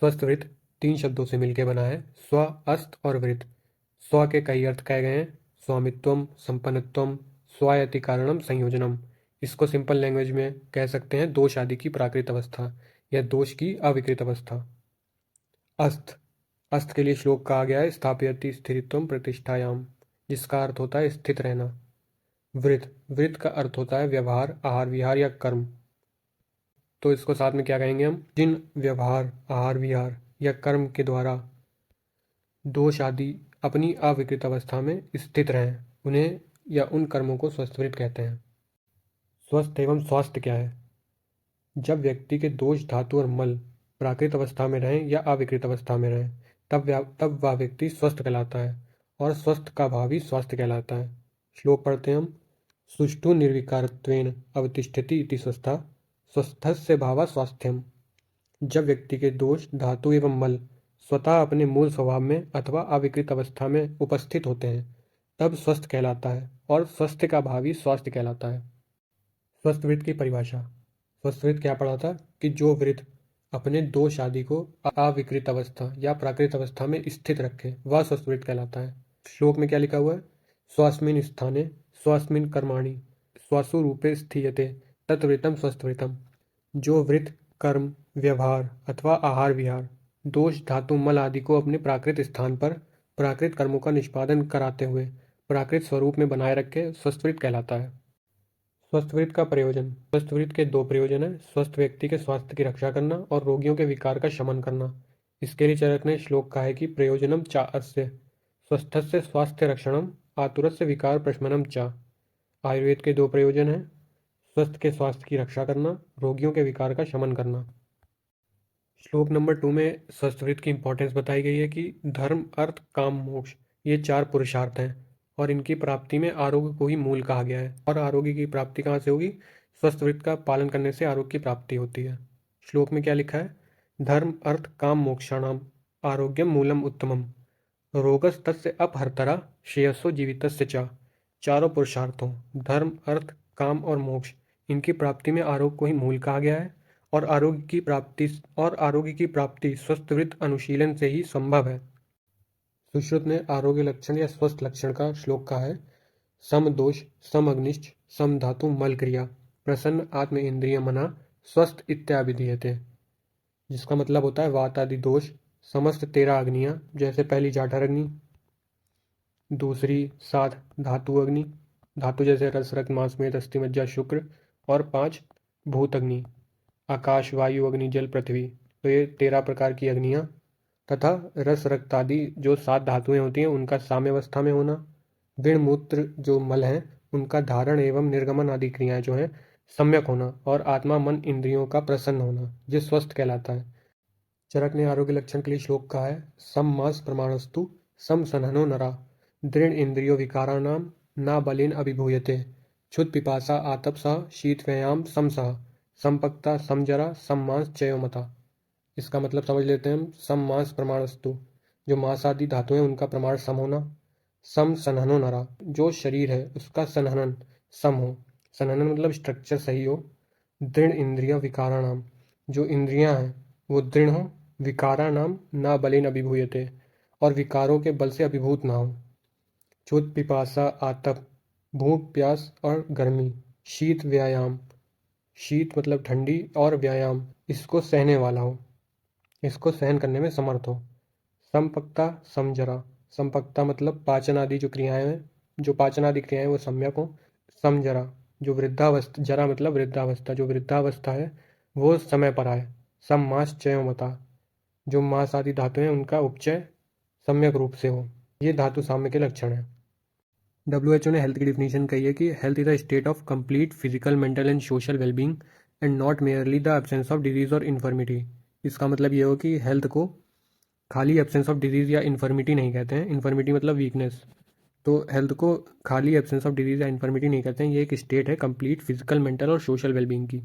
स्वस्थ वृत्त 3 शब्दों से मिलकर बना है, स्व, अस्त और वृत्त। स्व के कई अर्थ कहे गए हैं, स्वामित्वम, संपन्नत्वम, स्वायत्ति कारणम, संयोजनम। इसको सिंपल लैंग्वेज में कह सकते हैं दोष आदि की प्राकृत अवस्था या दोष की अविकृत अवस्था। अस्त, अस्त के लिए श्लोक कहा गया है स्थापयति स्थिरत्वम प्रतिष्ठायाम, जिसका अर्थ होता है स्थित रहना। वृत्त, वृत्त का अर्थ होता है व्यवहार, आहार विहार या कर्म। तो इसको साथ में क्या कहेंगे हम, जिन व्यवहार, आहार विहार या कर्म के द्वारा दोष आदि अपनी अविकृत अवस्था में स्थित रहें, उन्हें या उन कर्मों को स्वस्थ वृत्त कहते हैं। स्वस्थ एवं स्वास्थ्य क्या है? जब व्यक्ति के दोष, धातु और मल प्राकृत अवस्था में रहें या अविकृत अवस्था में रहें, तब वह व्यक्ति स्वस्थ कहलाता है, और स्वस्थ का भाव ही स्वास्थ्य कहलाता है। श्लोक पढ़ते हैं हम। सुष्ठु निर्विकारत्वेन अवतिष्ठति इति स्वस्था, स्वस्थस्य भावा स्वास्थ्यम। जब व्यक्ति के दोष, धातु एवं मल स्वतः अपने मूल स्वभाव में अथवा अविकृत अवस्था में उपस्थित होते हैं, तब स्वस्थ कहलाता है, और स्वस्थ का भाव ही स्वास्थ्य कहलाता है। स्वस्थ वृत्त की परिभाषा। स्वस्थ वृत्त क्या पढ़ा था कि जो वृत्त अपने दोष आदि को अविकृत अवस्था या प्राकृत अवस्था में स्थित रखे, वह स्वस्थ वृत्त कहलाता है। श्लोक में क्या लिखा हुआ है? स्वस्मिन् स्थाने स्वस्मिन् कर्माणि स्वसु रूपे स्थीयते तत्वृत्तम स्वस्थ वृत्तम। जो वृत्त कर्म, व्यवहार अथवा आहार विहार, दोष, धातु, मल आदि को अपने प्राकृत स्थान पर प्राकृत कर्मों का निष्पादन कराते हुए प्राकृत स्वरूप में बनाए रखे, स्वस्थ वृत्त कहलाता है। स्वस्थ वृत्त का प्रयोजन। स्वस्थ वृत्त के 2 प्रयोजन हैं, स्वस्थ व्यक्ति के स्वास्थ्य की रक्षा करना और रोगियों के विकार का शमन करना। इसके लिए चरक ने श्लोक कहा है कि प्रयोजनम चा अस्य स्वस्थस्य स्वास्थ्य रक्षणम आतुरस्य विकार प्रशमनम चा। आयुर्वेद के 2 प्रयोजन हैं, स्वस्थ के स्वास्थ्य की रक्षा करना, रोगियों के विकार का शमन करना। श्लोक नंबर 2 में स्वस्थ वृत्त की इंपॉर्टेंस बताई गई है कि धर्म, अर्थ, काम, मोक्ष, ये 4 पुरुषार्थ हैं, और इनकी प्राप्ति में आरोग्य को ही मूल कहा गया है। और आरोग्य की प्राप्ति कहाँ से होगी? स्वस्थ वृत्त का पालन करने से आरोग्य की प्राप्ति होती है। श्लोक में क्या लिखा है? धर्म, अर्थ, काम, मोक्षाणाम आरोग्यम मूलम उत्तमम रोगस्तस्य अपहर्तरा श्रेयसो जीवितस्य च। चारों पुरुषार्थों धर्म, अर्थ, काम और मोक्ष, इनकी प्राप्ति में आरोग्य को ही मूल कहा गया है, और आरोग्य की प्राप्ति स्वस्थ वृत्त अनुशीलन से ही संभव है। सुश्रुत ने आरोग्य लक्षण या स्वस्थ लक्षण का श्लोक कहा है। सम दोष, सम अग्निश्च, सम धातु मल क्रिया, प्रसन्न आत्म इंद्रिय मना स्वस्थ इत्याभिधीयते। जिसका मतलब होता है वात आदि दोष, समस्त 13 अग्नियां, जैसे पहली जाठर अग्नि, दूसरी 7 धातु अग्नि, धातु जैसे रस, रक्त, मांस, मेद, अस्थि, मज्जा, शुक्र, और 5 भूत अग्नि, आकाश, वायु, अग्नि, जल, पृथ्वी। तो ये 13 प्रकार की अग्नियां, तथा रस, रक्त आदि जो 7 धातुएं होती हैं उनका साम्यावस्था में होना, विण, मूत्र जो मल हैं उनका धारण एवं निर्गमन आदि क्रियाएं जो हैं सम्यक होना, और आत्मा, मन, इंद्रियों का प्रसन्न होना, ये स्वस्थ कहलाता है। चरक ने आरोग्य लक्षण के लिए श्लोक कहा है। सम मास प्रमाणस्तु सम सनहनो नरा दृढ़ इंद्रियो विकाराणाम ना बलेन अभिभूयते क्षुत पिपासा आतपसा शीत व्यायाम समसह संपक्ता समजरा सम्मांस चयोमता। इसका मतलब समझ लेते हैं हम। सम मांस प्रमाणस्तु, जो मांस आदि धातु हैं उनका प्रमाण सम होना। सम सनहनो नरा, जो शरीर है उसका सनहनन सम हो, सनहनन मतलब स्ट्रक्चर सही हो। दृढ़ इंद्रिय विकाराणाम, जो इंद्रियां हैं वो दृढ़ हो। विकाराणाम ना बलेन अभिभूयते, और विकारों के बल से अभिभूत ना हो। क्षुत पिपासा आतप, भूख, प्यास और गर्मी। शीत व्यायाम, शीत मतलब ठंडी, और व्यायाम इसको सहने वाला हो, इसको सहन करने में समर्थ हो। संपक्ता समजरा, संपक्ता मतलब पाचन आदि जो क्रियाएं हैं, जो पाचन आदि क्रियाएं वो सम्यक हो। समजरा, जो वृद्धावस्था, जरा मतलब वृद्धावस्था, जो वृद्धावस्था है वो समय पर आए। सम मास चयोमता, जो मांस आदि धातु हैं उनका उपचय सम्यक रूप से हो। ये धातु साम्य के लक्षण हैं। WHO ने हेल्थ की डिफिनीशन कही है कि health is a state of complete physical, mental and social wellbeing and not merely the absence of disease और इन्फर्मिटी। इसका मतलब ये हो कि हेल्थ को खाली एब्सेंस ऑफ डिजीज या इन्फर्मिटी नहीं कहते हैं। इन्फर्मिटी मतलब वीकनेस, तो हेल्थ को खाली एब्सेंस ऑफ डिजीज या इन्फर्मिटी नहीं कहते हैं। ये एक स्टेट है कंप्लीट फिजिकल, मेंटल और सोशल वेलबींग की।